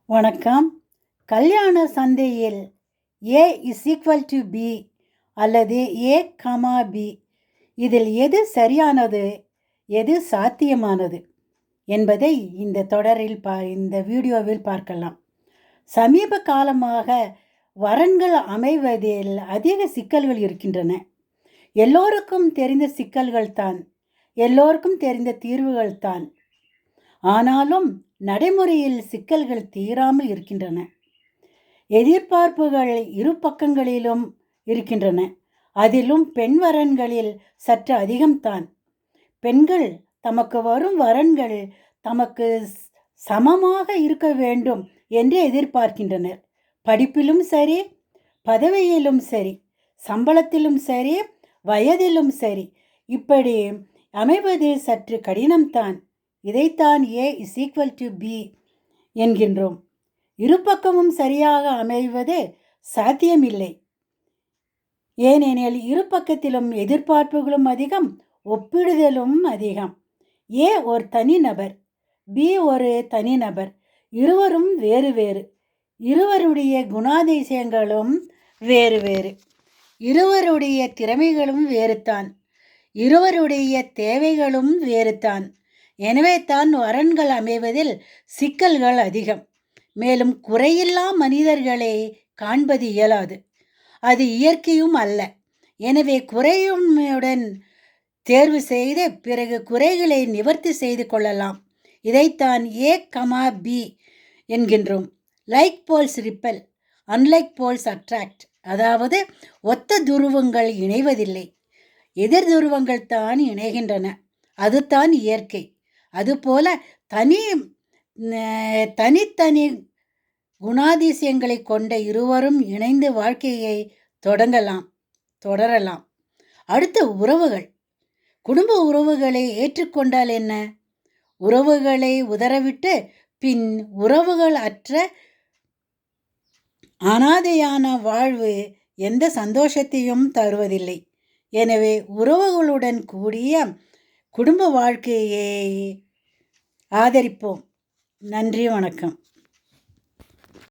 வணக்கம். கல்யாண சந்தையில் A = B அல்லது A, B இதில் எது சரியானது, எது சாத்தியமானது என்பதை இந்த தொடரில் இந்த வீடியோவில் பார்க்கலாம். சமீப காலமாக வரன்கள் அமைவதில் அதிக சிக்கல்கள் இருக்கின்றன. எல்லோருக்கும் தெரிந்த சிக்கல்கள்தான், எல்லோருக்கும் தெரிந்த தீர்வுகள்தான். ஆனாலும் நடைமுறையில் சிக்கல்கள் தீராமல் இருக்கின்றன. எதிர்பார்ப்புகள் இரு பக்கங்களிலும் இருக்கின்றன. அதிலும் பெண் வரன்களில் சற்று அதிகம்தான். பெண்கள் தமக்கு வரும் வரன்கள் தமக்கு சமமாக இருக்க வேண்டும் என்று எதிர்பார்க்கின்றனர். படிப்பிலும் சரி, பதவியிலும் சரி, சம்பளத்திலும் சரி, வயதிலும் சரி. இப்படி அமைவது சற்று கடினம்தான். இதைத்தான் A = B என்கின்றோம். இருபக்கமும் சரியாக அமைவது சாத்தியமில்லை. ஏனெனில் இரு பக்கத்திலும் எதிர்பார்ப்புகளும் அதிகம், ஒப்பிடுதலும் அதிகம். A ஒரு தனிநபர், B ஒரு தனிநபர். இருவரும் வேறு வேறு. இருவருடைய குணாதிசயங்களும் வேறு வேறு. இருவருடைய திறமைகளும் வேறுதான். இருவருடைய தேவைகளும் வேறுதான். எனவே தான் வரன்கள் அமைவதில் சிக்கல்கள் அதிகம். மேலும் குறையில்லா மனிதர்களை காண்பது இயலாது. அது இயற்கையும் அல்ல. எனவே குறையுடன் தேர்வு செய்து பிறகு குறைகளை நிவர்த்தி செய்து கொள்ளலாம். இதைத்தான் A, B என்கின்றோம். Like poles repel, unlike poles attract. அதாவது ஒத்த துருவங்கள் இணைவதில்லை, எதிர் துருவங்கள் தான் இணைகின்றன. அதுதான் இயற்கை. அதுபோல தனித்தனி குணாதிசயங்களை கொண்ட இருவரும் இணைந்து வாழ்க்கையை தொடரலாம். அடுத்து உறவுகள். குடும்ப உறவுகளை ஏற்றுக்கொண்டால் என்ன? உறவுகளை உதறவிட்டு பின் உறவுகள் அற்ற அனாதையான வாழ்வு எந்த சந்தோஷத்தையும் தருவதில்லை. எனவே உறவுகளுடன் கூடிய குடும்ப வாழ்க்கையை ஆதரிப்போம். நன்றி, வணக்கம்.